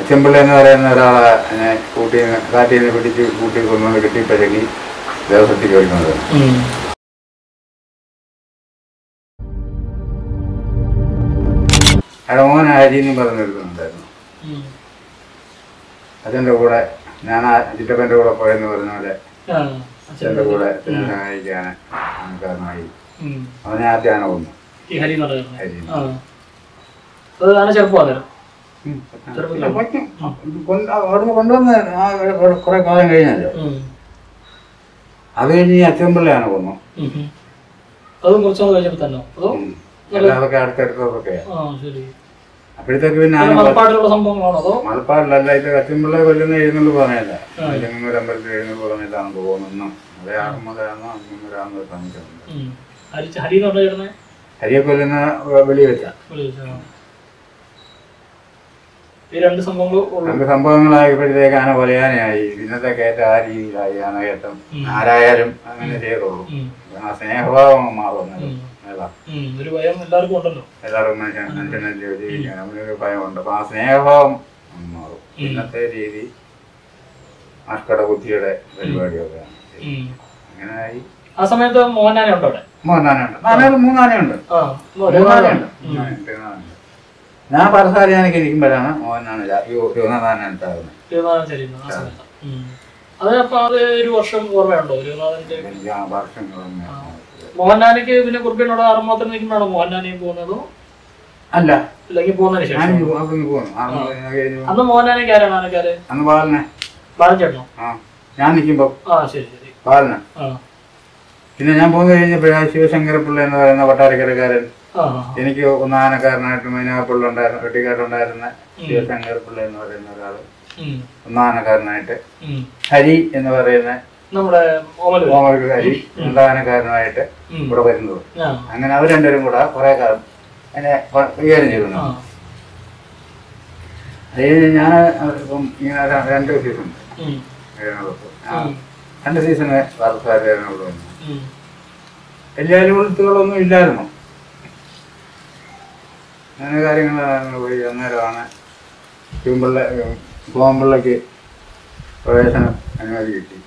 അച്ചൻപിള്ള എന്ന് പറയുന്ന ഒരാളെ കാട്ടിൽ നിന്ന് പിടിച്ച് കൂട്ടി കൊണ്ടുവന്ന് കെട്ടിപ്പഴകി ദേവസ്വത്തിൽ വരുന്നത്. അയാളുടെ മോൻ ഹരി എന്നും പറഞ്ഞെടുക്കുന്നുണ്ടായിരുന്നു. അച്ഛൻ്റെ കൂടെ ഞാൻ ചിറ്റപ്പൻ്റെ കൂടെ പോയെന്ന് പറഞ്ഞ പോലെ അച്ഛൻ്റെ കൂടെ അച്ഛനെ സഹായിക്കാൻ കാരണമായി. അവനെ ആദ്യമാണ് കൊന്നു. അവിടുന്ന് കൊണ്ടുവന്ന് കുറെ കാലം കഴിഞ്ഞല്ലോ. അത് കഴിഞ്ഞ് ഈ അച്ഛൻപിള്ളയാണ് കൊന്നു. അതൊക്കെ അടുത്തടുത്തൊക്കെ അപ്പോഴത്തേക്ക് പിന്നെ മലപ്പാടിലല്ല, ഇത് അച്ഛൻപിള്ള കൊല്ലുന്ന എഴുന്നള്ളു പറഞ്ഞല്ല, ഒരു അമ്പലത്തിൽ എഴുന്നള്ളു പറഞ്ഞിട്ടാണെന്ന് തോന്നുന്നു. അതേ ആറുമുതലാണോ അഞ്ഞൂറാണെന്ന് പറഞ്ഞിട്ടുണ്ട്. ഹരിയെ കൊല്ലുന്ന വെളി വെച്ച രണ്ട് സംഭവങ്ങളായപ്പോഴത്തേക്ക് ആന കൊലയാനയായി. ഇന്നത്തെ കയറ്റ ആ രീതിയിലായി. ആനകയറ്റം ആരായാലും അങ്ങനെ ചെയ്തുള്ളൂ. ആ സ്നേഹഭാവം മാറുന്നത് എല്ലാവർക്കും മനുഷ്യനെ ജീവിക്കാൻ നമ്മളൊരു ഭയമുണ്ട്. അപ്പൊ ആ സ്നേഹഭാവം മാറും. ഇന്നത്തെ രീതി അഷ്കട കുത്തിയുടെ പരിപാടിയൊക്കെ അങ്ങനെയായി. ആ സമയത്ത് മോഹനാനുണ്ട്. ആനകൾ മൂന്നാനയുണ്ട്. ഞാൻ പറസാരിയാനൊക്കെ ഇരിക്കുമ്പോഴാണ് മോഹനാണ് യുവനാഥാനുണ്ടാകുന്നത്. മോഹൻലാലിക്ക് പിന്നെ കുറുപ്പിനോട് ആറുമാസം നിൽക്കുമ്പോഴാണോ മോഹൻലാലിയും പോകുന്നത്? അല്ല, അല്ലെങ്കിൽ പോകുന്നതിന് ശേഷം അന്ന് മോഹൻലാലിക്ക് ആരാണ് ആനക്കാര്? അന്ന് ബാലനെ. ബാലൻ ചേട്ടനോ? ഞാൻ നിൽക്കുമ്പോ ശരി ശരി ബാലന. പിന്നെ ഞാൻ പോന്നു കഴിഞ്ഞപ്പോഴാണ് ശിവശങ്കരപ്പിള്ള എന്ന് പറയുന്ന വട്ടാരക്കരക്കാരൻ എനിക്ക് ഒന്നാനക്കാരനായിട്ട് മൈനാപ്പിള്ള ഉണ്ടായിരുന്ന വെട്ടിക്കാട്ടുണ്ടായിരുന്ന ശിവശങ്കരപ്പിള്ള എന്ന് പറയുന്ന ഒരാള് ഒന്നാനക്കാരനായിട്ട്, ഹരി എന്ന് പറയുന്ന ഓമൽ ഹരി രണ്ടാനക്കാരനായിട്ട് ഇവിടെ വരുന്നത്. അങ്ങനെ അവർ രണ്ടുപേരും കൂടെ കുറെ കാലം എന്നെ കൈകാര്യം ചെയ്തിരുന്നു. അത് ഞാൻ ഇപ്പം ഇങ്ങനെ 2 സീസൺ 2 സീസണ് വാർത്താരനോട് വന്നു. വലിയ അലുവലത്തുകളൊന്നും ഇല്ലായിരുന്നു. അങ്ങനെ കാര്യങ്ങളാണ് പോയി. അന്നേരമാണ് കോമ്പിള്ളക്ക് പ്രവേശനം അനുമതി കിട്ടി.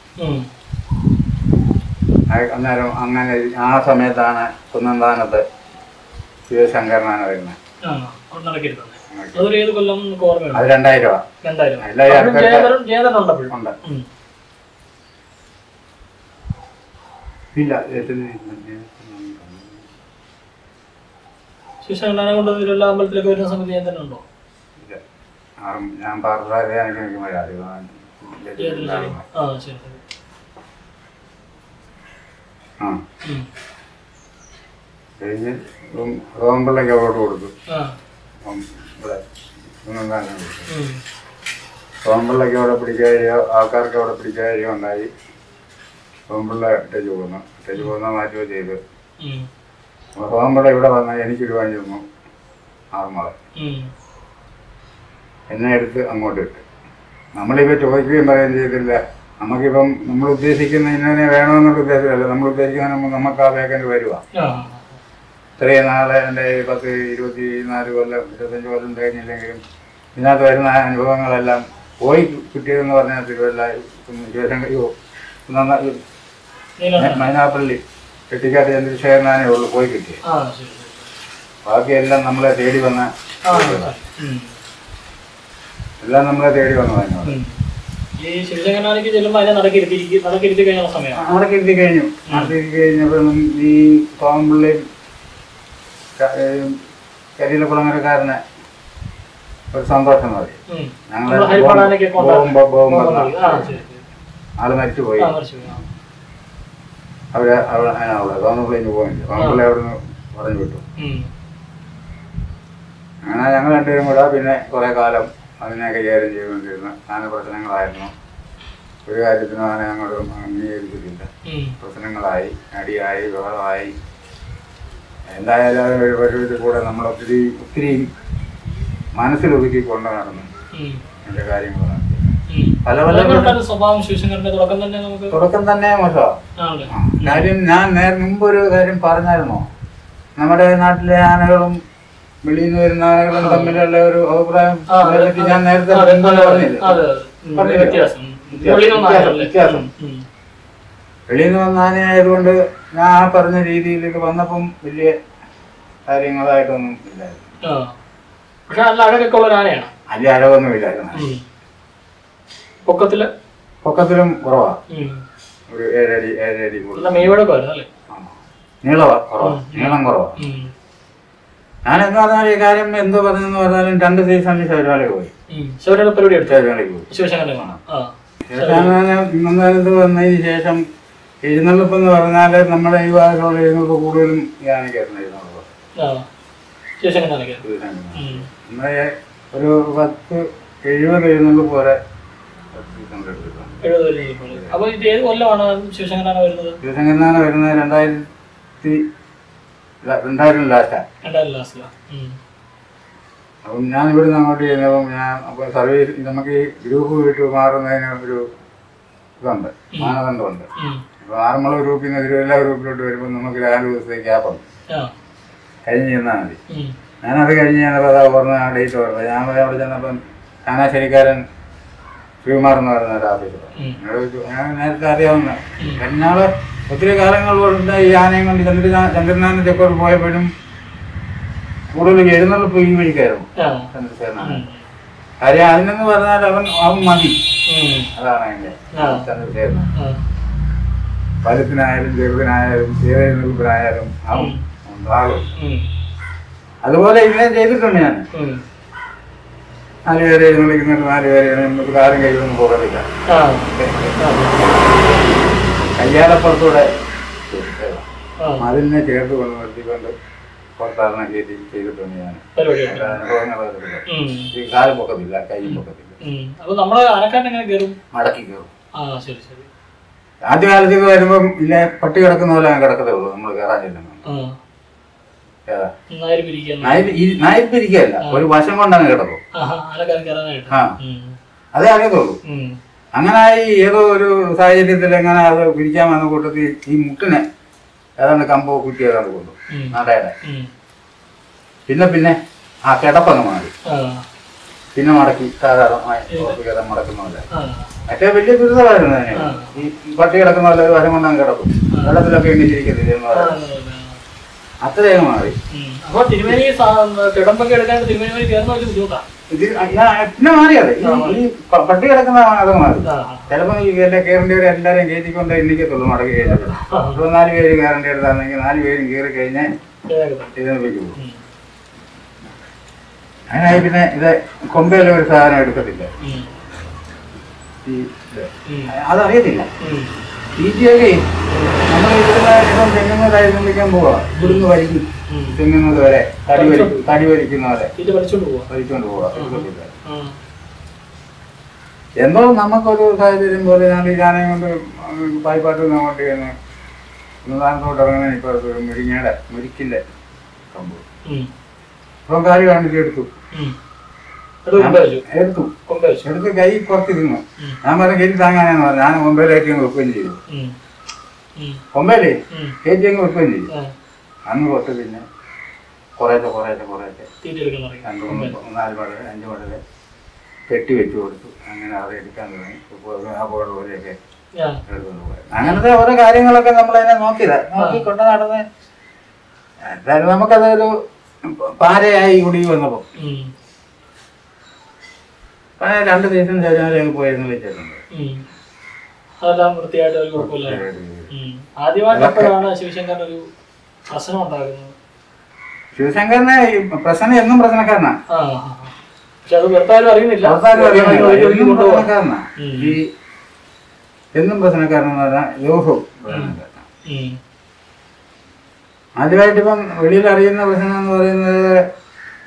അന്നേരം അങ്ങനെ ആ സമയത്താണ് കുന്നന്താനത്ത് ശിവശങ്കരനാണ് വരുന്നത്. അത് 2000 ഉണ്ട്. ഇല്ല, ശിവശങ്കരനെ കൊണ്ട് എല്ലാ അമ്പലത്തിലൊക്കെ വരുന്ന സമയത്ത് ഞാൻ തന്നെ ഉണ്ടോ? ഞാൻ പറഞ്ഞ കഴിഞ്ഞ് റോമ്പിള്ളക്ക് അവരോട് കൊടുത്തു. റോമ്പിള്ളക്ക് അവിടെ പിടിക്കാതിരിയോ ആൾക്കാർക്ക് അവിടെ പിടിക്കാതിരിയോ ഉണ്ടായി. റോമ്പിള്ള ടച്ച് പോകുന്ന മാറ്റുകയോ ചെയ്ത്. റോമ്പിള്ള ഇവിടെ വന്നാൽ എനിക്കൊരു വാങ്ങി തന്നു. ആറുമാളെ എന്നെ എടുത്ത് അങ്ങോട്ട് ഇട്ട്. നമ്മളിപ്പോൾ ചോദിക്കുകയും പറയുകയും ചെയ്തില്ല. നമുക്കിപ്പം നമ്മൾ ഉദ്ദേശിക്കുന്ന ഇന്നെ വേണമെന്നുള്ള ഉദ്ദേശമല്ല. നമ്മൾ ഉദ്ദേശിക്കുന്ന നമുക്ക് ആ വേക്കൻറ്റ് വരുക. ഇത്രയും നാളെ എൻ്റെ 10, 24 കൊല്ലം 25 കൊല്ലം കഴിഞ്ഞില്ലെങ്കിലും ഇതിനകത്ത് വരുന്ന അനുഭവങ്ങളെല്ലാം പോയി കിട്ടിയതെന്ന് പറഞ്ഞാൽ തിരുവല്ല മൈനാപ്പള്ളി കെട്ടിക്കാട്ട് ചന്ദ്രശേഖരനാനേ ഉള്ളു പോയി കിട്ടിയത്. ബാക്കിയെല്ലാം നമ്മളെ തേടി വന്ന എല്ലാം നമ്മളെ തേടി വന്നതാണ്. നടക്കിരുത്തി കഴിഞ്ഞപ്പോൾ ഈ കോമ്പിള്ളയും കരിയിലക്കുളങ്ങരക്കാരനെ ഒരു സന്തോഷം മതി. ഞങ്ങള് ആള് മരിച്ചുപോയി. അവിടെ കോമ്പിള്ളേന് പോയില്ല. കോമ്പിള്ളി അവിടുന്ന് പറഞ്ഞു വിട്ടു. അങ്ങനെ ഞങ്ങൾ രണ്ടുപേരും കൂടെ പിന്നെ കുറെ കാലം അതിനെ കൈകാര്യം ചെയ്തുകൊണ്ടിരുന്ന ആന പ്രശ്നങ്ങളായിരുന്നു. ഒരു കാര്യത്തിനും ആന ഞങ്ങളും അംഗീകരിച്ചിട്ടില്ല. പ്രശ്നങ്ങളായി, അടിയായി, ബഹളമായി. എന്തായാലും ഒരു പരിധി കൂടെ നമ്മൾ ഒത്തിരി മനസ്സിലൊതുക്കി കൊണ്ടു നടന്നു എൻ്റെ കാര്യങ്ങളാണ്. തുടക്കം തന്നെ മോശമാണ്. കാര്യം ഞാൻ മുമ്പൊരു കാര്യം പറഞ്ഞായിരുന്നോ, നമ്മുടെ നാട്ടിലെ ആനകളും വെളിയിൽ നിന്ന് വരുന്ന ആളുകളും തമ്മിലുള്ള ഒരു അഭിപ്രായം ഞാൻ നേരത്തെ വ്യത്യാസം. വെളിയിൽ നിന്ന് വന്ന ആനയായതുകൊണ്ട് ഞാൻ ആ പറഞ്ഞ രീതിയിലേക്ക് വന്നപ്പം വലിയ കാര്യങ്ങളായിട്ടൊന്നും ഇല്ലായിരുന്നു. വലിയ അഴകൊന്നും ഇല്ലായിരുന്നു. പൊക്കത്തിലും കുറവാ, ഒരു 7 അടി നീളം കുറവാ. ഞാൻ എന്ന് പറഞ്ഞാൽ ഈ കാര്യം എന്തോ പറഞ്ഞെന്ന് പറഞ്ഞാലും 2 സീസണിൽ ശബരിമലയിൽ പോയി. ശബരിമലയിൽ പോയി. ശിവശങ്കരത്ത് വന്നതിന് ശേഷം എഴുന്നള്ളിപ്പ് എന്ന് പറഞ്ഞാല് നമ്മുടെ ഈ ഭാഗത്തുള്ള എഴുന്നള്ളിപ്പ് കൂടുതലും ഞാനൊക്കെയായിരുന്നു എഴുന്നള്ളിപ്പ്. നമ്മുടെ ഒരു 10-70 എഴുന്നള്ളിപ്പ് വരെ ശിവശങ്കരനാണ് വരുന്നത് 2000 ലാസ്റ്റാ. അപ്പം ഞാൻ ഇവിടുന്ന് അങ്ങോട്ട് ചെയ്യുന്നപ്പം ഞാൻ സർവീസ് നമുക്ക് ഈ ഗ്രൂപ്പ് വിട്ട് മാറുന്നതിന് ഒരു ഇതുണ്ട്, മാനദണ്ഡമുണ്ട്. ഇപ്പൊ ആറന്മുള ഗ്രൂപ്പിൽ നിന്ന് തിരുവല്ല ഗ്രൂപ്പിലോട്ട് വരുമ്പോൾ നമുക്ക് 4 ദിവസത്തേക്ക് ഗ്യാപ്പുണ്ട്, കഴിഞ്ഞ് ചെന്നാൽ മതി. ഞാനത് കഴിഞ്ഞ് ഞാനപ്പോൾ അതാ പറഞ്ഞ ആ ഡേറ്റ് പറഞ്ഞത്. ഞാൻ അവിടെ ചെന്നപ്പം ചങ്ങനാശ്ശേരിക്കാരൻ ശ്രീകുമാർ എന്ന് പറയുന്ന ഒരു ഓഫീസർ ഞാൻ നേരത്തെ അറിയാവുന്ന എന്നാള് ഒത്തിരി കാലങ്ങൾ കൊണ്ട് ഈ ആനയും കൊണ്ട് ചന്ദ്രനാഥൻ തെക്കോട്ട് പോയപ്പോഴും കൂടുതൽ എഴുന്നള്ളിപ്പ് ഈ വഴിക്കായിരുന്നു ചന്ദ്രശേഖരനാണ്. കാര്യം അതിനെന്ന് പറഞ്ഞാൽ അവൻ മതി, അതാണ് അതിന്റെ ചന്ദ്രശേഖരൻ. വലുത്തിനായാലും ചെറുതിനായാലും എഴുന്നള്ളിപ്പിനായാലും അവൻ ഉണ്ടാകും. അതുപോലെ ഇങ്ങനെ ചെയ്തിട്ടുണ്ട് ഞാൻ. 4 പേരെ എഴുന്നള്ളിക്കുന്നുണ്ട്, 4 പേരെ നമുക്ക് കാര്യം കഴിയൊന്നും പോകത്തില്ല. കയ്യാലപ്പുറത്തൂടെ അതിനെ ചേർത്ത് കൊണ്ട് നിർത്തിക്കൊണ്ട് പുറത്താറിനെ കയറ്റി ചെയ്തിട്ടുണ്ട് ഞാൻ. കാലും പൊക്കത്തില്ല, കൈയും പൊക്കത്തില്ല, മടക്കി കയറും. ആദ്യകാലത്തേക്ക് വരുമ്പം ഇല്ല പട്ടി കിടക്കുന്ന പോലെ ഞാൻ കിടക്കത്തേ ഉള്ളൂ. നമ്മൾ കയറാൻ ചെല്ലുന്നു നായി പിരിക്കല്ല, ഒരു വശം കൊണ്ടങ്ങ് കിടക്കും. അതേ അറിയത്തുള്ളൂ. അങ്ങനായി ഏതോ ഒരു സാഹചര്യത്തിൽ എങ്ങനെ അത് പിരിക്കാൻ വന്ന കൂട്ടത്തിൽ ഈ മുട്ടിനെ ഏതാണ്ട് കമ്പോ കുറ്റി ഏതാണ്ട് കൊണ്ടു നടയുടെ. പിന്നെ ആ കിടപ്പങ്ങ് മാറി, പിന്നെ മടക്കി സാധാരണ മടക്കുന്ന പോലെ. മറ്റേ വലിയ ദുരിതമായിരുന്നു തന്നെ. ഈ പട്ടി കിടക്കുന്ന പോലെ ഒരു വശം കൊണ്ടങ്ങ് കിടക്കും, വെള്ളത്തിലൊക്കെ എണ്ണിച്ചിരിക്കത്തില്ല എന്ന് പറയാം. അത്രയും മാറി. പിന്നെ മാറിയത് ഈ പട്ടി കിടക്കുന്ന അതൊക്കെ മാറി. ചിലപ്പോ ഈ കയറേണ്ടവരെ എല്ലാരെയും കയറ്റിക്കൊണ്ട് എണ്ണിക്കത്തുള്ളൂ മടക്കി കയറ്റത്തില്ല. ഇപ്പോൾ 4 പേര് കയറേണ്ട അടുത്താണെങ്കിൽ 4 പേരും കയറി കഴിഞ്ഞാൽ എഴുന്നേൽപ്പിക്ക് പോകും. അങ്ങനായി പിന്നെ ഇത് കൊമ്പയിലെ ഒരു സാധനം എടുക്കത്തില്ല, അതറിയത്തില്ല. തീറ്റയൊക്കെ നമ്മൾ ഇവിടുന്ന് തെങ്ങുന്നതായി നിർമ്മിക്കാൻ പോവാ. ഇവിടുന്ന് വലിക്കും, തെങ്ങുന്നത് വരെ തടി വലിക്കുന്ന പോലെ വലിച്ചോണ്ട് പോവാ. എന്തോ നമുക്കൊരു സാഹചര്യം പോലെ ഞാൻ ഈ ജാനയും കൊണ്ട് പായ്പാട്ട് അങ്ങോട്ട് ചെയ്യുന്നു. പ്രധാനത്തോട്ട് ഇറങ്ങുന്ന ഇപ്പൊ മുരിക്കിന്റെ കമ്പ് അപ്പം കാല് കാണിച്ച് എടുത്തു കൈ കുറച്ചിരുന്നു. ഞാൻ പറഞ്ഞ കയറ്റി താങ്ങാനെന്ന് പറഞ്ഞു. ഞാൻ കൊമ്പയിലേക്ക് വെക്കുകയും ചെയ്തു. കൊമ്പയില് കയറ്റി അങ്ങ് വെക്കുകയും ചെയ്തു. അന്ന് തൊട്ട് പിന്നെ കുറേശ്ശെ 2, 3, 4 മടല് 5 മടല് കെട്ടി വെച്ചു കൊടുത്തു. അങ്ങനെ അത് എടുക്കാൻ തുടങ്ങി. ആ പോയ പോലെയൊക്കെ എടുത്തുകൊണ്ട് പോയത്. അങ്ങനത്തെ ഓരോ കാര്യങ്ങളൊക്കെ നമ്മളതിനെ നോക്കിക്കൊണ്ട് നടന്ന് എന്തായാലും നമുക്കതൊരു പാരയായി കുടുങ്ങി വന്നപ്പോ 2 സീസൺ ശബരിമല പോയിരുന്നു വെച്ചിട്ടുണ്ട്. അതെല്ലാം വൃത്തിയായിട്ട് ഒരു കുഴപ്പമില്ല. ആദ്യമായിട്ടാണ് ശിവശങ്കരൻ ഒരു പ്രശ്നം ഉണ്ടാകുന്നത്. ശിവശങ്കരനെ പ്രശ്നം എന്നും പ്രശ്നക്കാരനാണ്. പക്ഷെ അത് വെറുത്താലും അറിയുന്നില്ല. ഈ എന്നും പ്രശ്നക്കാരനെന്ന് പറഞ്ഞാൽ ദിവസവും ആദ്യമായിട്ട് ഇപ്പം വെളിയിൽ അറിയുന്ന പ്രശ്നം എന്ന് പറയുന്നത്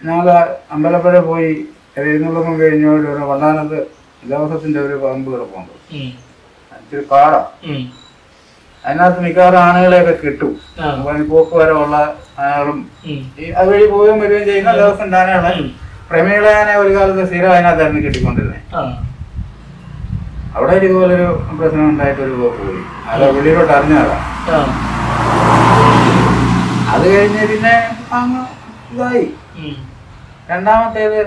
ഞങ്ങൾ അമ്പലപ്പുഴ പോയി എഴുന്നള്ളിപ്പം കഴിഞ്ഞോട്ട് ഒരു വണ്ടാനത്ത് ദിവസത്തിന്റെ ഒരു പമ്പ് കിടപ്പുണ്ട്. ഇച്ചിരി പാടാം. അതിനകത്ത് മിക്കവാറും ആനകളെയൊക്കെ കിട്ടും. പോക്ക് വരവുള്ള ആനകളും അതുവഴി പോവുകയും വരികയും ചെയ്യുന്ന ദിവസം ആനകളെ പ്രമേള ആന ഒരു കാലത്ത് സ്ഥിരം അതിനകത്തായിരുന്നു കിട്ടിക്കൊണ്ടിരുന്നത്. അവിടെ ഇതുപോലൊരു പ്രശ്നം ഉണ്ടായിട്ടൊരു പോക്ക് പോയി. അത് വെളിയിലോട്ട് അറിഞ്ഞതാണ്. അത് കഴിഞ്ഞ് പിന്നെ അങ്ങ് ഇതായി രണ്ടാമത്തേത്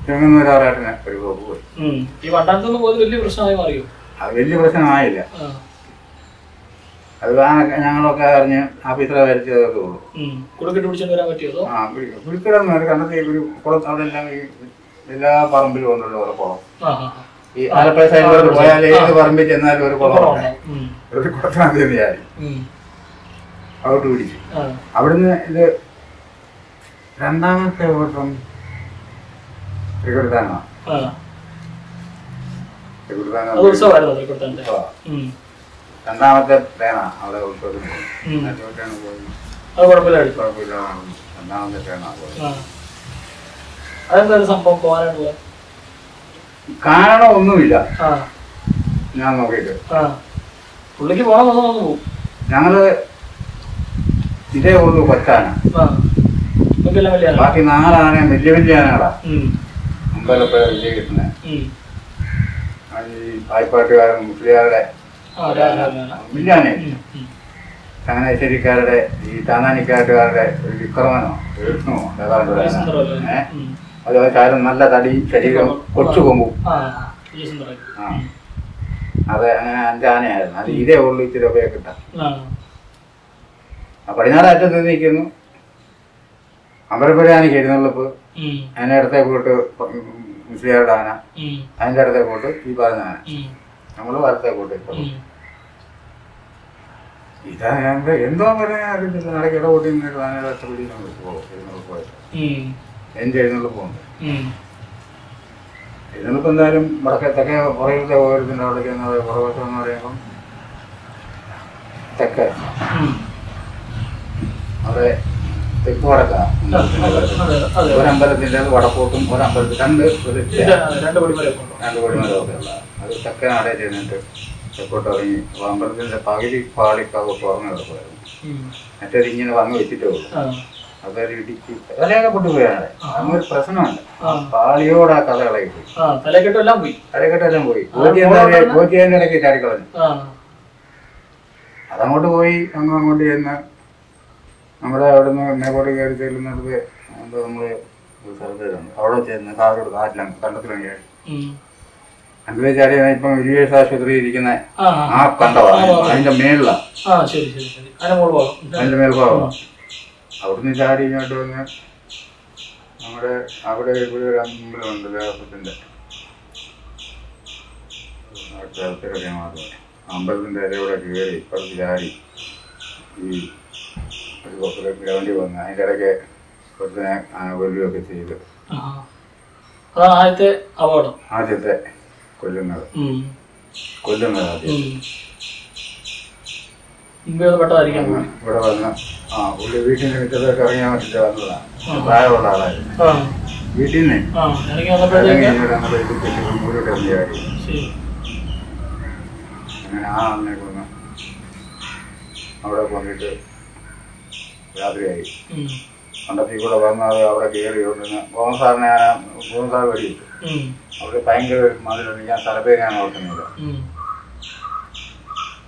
ചെങ്ങന്നൂരാറാട്ടിന് ഒരു പോക്ക് പോയി. ഈ വണ്ടാനത്തൊന്നും പോയത് വലിയ പ്രശ്നമായി മാറിയോ? അത് വലിയ പ്രശ്നമായില്ല. അത് ഞങ്ങളൊക്കെ അറിഞ്ഞ് ആഫീസറെ വരച്ചതൊക്കെ ഉള്ളൂ. കുളിക്കിടന്ന് കണ്ടത് ഒരു കുളം അവിടെ എല്ലാം എല്ലാ പറമ്പിലും ഉണ്ടല്ലോ ഓരോ കുളം. ഈ ആലപ്പുഴ സൈഡിലോട്ട് പോയാൽ ഏത് പറമ്പിൽ ചെന്നാലും ഒരു കുളം ഒരു കുളത്തിനകത്ത് വിചാരി അവിടെ പിടിച്ചു. അവിടുന്ന് ഇത് രണ്ടാമത്തെ ഓട്ടം തൃക്കൊടുത്താനാണ്. രണ്ടാമത്തെ ട്രെയിന അവിടെ ഉൾപ്പെടുന്നു. രണ്ടാമത്തെ ട്രെയിനാണ് പോയത്. കാരണം ഒന്നുമില്ല. ഞാൻ നോക്കിയിട്ട് ഞങ്ങള് ഇതേ ഉള്ളൂ കൊച്ചാന. ബാക്കി 4 ആന വലിയ വലിയ ആനകളാ. അമ്പലപ്പുഴ വലിയ കിട്ടുന്ന ഈ പായ്പാട്ടുകാരും മുസ്ലിയാരുടെ വലിയ ആനയാണ്. ചങ്ങനാശ്ശേരിക്കാരുടെ ഈ താനാനിക്കാട്ടുകാരുടെ ഒരു വിക്രമനോ എഴുത്തുമോ അതുപോലെ ശാരം നല്ല തടി ശരീരം കൊച്ചു കൊമ്പും. അതെ, അങ്ങനെ 5 ആനയായിരുന്നു. അത് ഇതേ ഉള്ളു ഇച്ചിരി ഉപയോഗ കിട്ടാം. പടിഞ്ഞാറ് അറ്റത്ത് നിൽക്കുന്നു. അമ്പലപ്പുഴ ആനയ്ക്ക് എഴുന്നള്ളിപ്പ്. അതിൻ്റെ അടുത്തേ പോയിട്ട് മുസ്ലിയാരുടെ ആന, അതിൻ്റെ അടുത്തേ പോയിട്ട് ഈ പറഞ്ഞ ആന, നമ്മള് വലത്തേ പോയിട്ട് ഇപ്പൊ ഇതാ ഞങ്ങൾക്ക് എന്തോ പറയാൻ അറിയത്തില്ല. നടക്ക് ഇടപൊട്ടി നിന്നിട്ട് ആനയുടെ ഒറ്റപ്പിടി പോയത് എൻ്റെ എഴുന്നള്ളിപ്പ് പോകുന്നത്. എഴുന്നള്ളിപ്പ് എന്തായാലും വടക്കത്തൊക്കെ പുറകിലത്തെ ഓരോരുത്തരുടെ അവിടേക്ക് പുറവശം എന്ന് പറയുമ്പം തെക്ക് അവിടെ തെക്ക് വടക്ക ഒരമ്പലത്തിൻ്റെ വടക്കോട്ടും ഒരമ്പലത്തിൽ രണ്ട് പടിമരമൊക്കെ ഉള്ള അത് തെക്കേ നടയിൽ ചെന്നിട്ട് തെക്കോട്ട് ഇറങ്ങി അമ്പലത്തിൻ്റെ പകുതി പാളിക്കാവ് തുറന്നു കിടക്കുമായിരുന്നു. മറ്റേത് ഇങ്ങനെ വന്ന് വെച്ചിട്ടേ ഉള്ളൂ. അതൊരു ഇടിച്ച് തലയൊക്കെ പൊട്ടിപ്പോയാണ്. അങ്ങനൊരു പ്രശ്നമുണ്ട്. പാളിയോട് ആ കഥ ഇളകി പോയി. തലക്കെട്ടെല്ലാം പോയി. കോച്ചിയതിൻ്റെ ഇടയ്ക്ക് ചാടിക്കളഞ്ഞു. അതങ്ങോട്ട് പോയി. അങ്ങോട്ട് ചെന്ന് നമ്മുടെ അവിടെ നിന്ന് മേക്കോട്ട് കയറി ചെല്ലുന്നിടത്ത് നമ്മള് സ്ഥലത്തേക്കാണ്. അവിടെ ചെന്ന് കാറോട് കാറ്റിലാണ് കണ്ടത്തിലാണ് ചാടി. കണ്ടത്തിൽ ചാടിയ ഇപ്പം വിജയേഷ് ആശുപത്രി ഇരിക്കുന്ന ആ കണ്ടമാണ്. അതിന്റെ മേളിലാണ്. അതിന്റെ മേൽഭാഗമാണ്. അവിടുന്ന് ചാടി ഇങ്ങോട്ട് വന്ന് നമ്മുടെ അവിടെ ഇവിടെ ഒരു അമ്പലമുണ്ട് ദേവസ്വത്തിന്റെ സ്ഥലത്തിലൊക്കെ മാത്രമേ. അമ്പലത്തിന്റെ ഇലയൂടെ കയറി ഇപ്പുറത്ത് ചാടി ഈ ഒരു ഗ്രൗണ്ടിൽ വന്ന് അതിൻ്റെ ഇടയ്ക്ക് കുറച്ചിനെ കൊല്ലുകയൊക്കെ ചെയ്ത് ആദ്യത്തെ കൊല്ലുന്നത് ഇവിടെ വന്ന് പുള്ളി വീട്ടിൽ മിറ്റത്തൊക്കെ ഇറങ്ങിയാൽ പറ്റില്ല വന്നതാണ്. പ്രായമുള്ള ആളായിരുന്നു. വീട്ടിൽ നിന്ന് മൂലോട്ട് ഇറങ്ങി ചാടി. അങ്ങനെ ആ അമ്മയെ കൊന്ന് അവിടെ കൊണ്ടിട്ട് രാത്രിയായി. കണ്ടത്തിൽ കൂടെ വന്നത് അവിടെ കയറിക്കൊണ്ടിരുന്ന് ഗോമസാറിനെ ഗോമസാർ വെടിയിട്ടു. അവിടെ ഭയങ്കര മതിലുണ്ട്. ഞാൻ സ്ഥലപ്പേര് ഞാൻ ഓർക്കുന്നില്ല.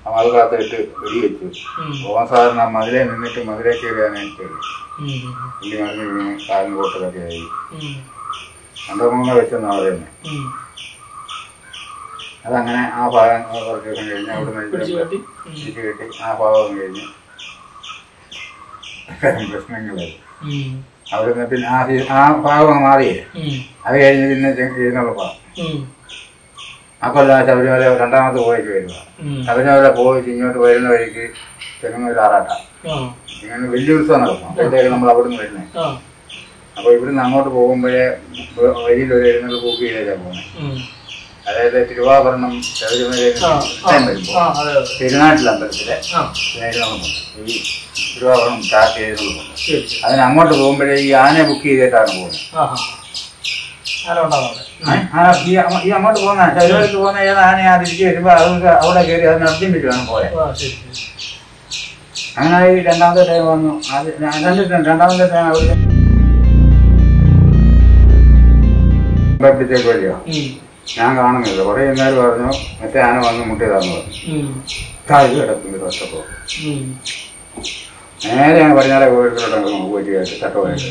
ആ മതിൽ കാത്തിട്ട് വെടിവെച്ചു. ഗോമസാറിന് ആ മതിലെ നിന്നിട്ട് മതിലെ കയറിയാനായിട്ട് പുള്ളി മറിഞ്ഞ് വീണ് കാലിന് പൊട്ടലൊക്കെ ആയി. 2-3 വെച്ചെന്നാ പറയുന്നത്. അതങ്ങനെ ആ ഭാഗം കുറച്ച് ദിവസം കഴിഞ്ഞ് അവിടെ നിന്ന് കിട്ടി. ആ ഭാഗം കഴിഞ്ഞ് പ്രശ്നങ്ങളായി. അവിടെ പിന്നെ ആ ഭാഗം മാറിയേ. അത് കഴിഞ്ഞ് പിന്നെ എഴുന്നള്ളപ്പാണ്. ആ കൊല്ലം ശബരിമല 2ാമത്തെ പോയിട്ട് വരിക. ശബരിമല പോയിട്ട് ഇങ്ങോട്ട് വരുന്ന വഴിക്ക് ചെങ്ങന്നൂർ ആറാട്ടാണ്. ഇങ്ങനെ വലിയ ഉത്സവം നടക്കും. അപ്പോഴത്തേക്ക് നമ്മൾ അവിടെ നിന്ന് വരുന്നത്. അപ്പോൾ ഇവിടുന്ന് അങ്ങോട്ട് പോകുമ്പോഴേ വഴിയിലൊരു എഴുന്നള്ളി ബുക്ക് ചെയ്തേക്കാണ് പോകുന്നത്. അതായത് തിരുവാഭരണം ശബരിമലയിൽ വരുമ്പോൾ തിരുനാട്ടിലമ്പലത്തിലെ എഴുന്നള്ളുന്നുണ്ട്. ഈ തിരുവാഭരണം സ്റ്റാർട്ട് എഴുന്നള്ളുന്നുണ്ട്. അതിന് അങ്ങോട്ട് പോകുമ്പോഴേ ഈ ആനയെ ബുക്ക് ചെയ്തിട്ടാണ് പോകുന്നത്. ഈ അങ്ങോട്ട് പോകുന്ന ശബരിമലയ്ക്ക് പോകുന്ന ഏത് ആനയാ തിരിച്ചു വരുമ്പോൾ അത് അവിടെ കയറി അതിന് അർജന്റ് വേണം പോയത്. അങ്ങനെ ഈ 2ാമത്തെ ടൈം വന്നു. രണ്ടാമത്തെ ടൈം അവിടെ പിടിച്ചേക്ക് വഴിയോ ഞാൻ കാണുന്നില്ല. കുറെ എന്നാലും പറഞ്ഞു മറ്റേ ആന വന്ന് മുട്ടിയതാന്ന് പറഞ്ഞു. താഴെ കിടക്കുന്നത് ഒറ്റപ്പോ നേരെ ഞങ്ങൾ പടിഞ്ഞാറേ കോഴിക്കോട്ടോട്ട് പോയിട്ട് ചട്ടമായിട്ട്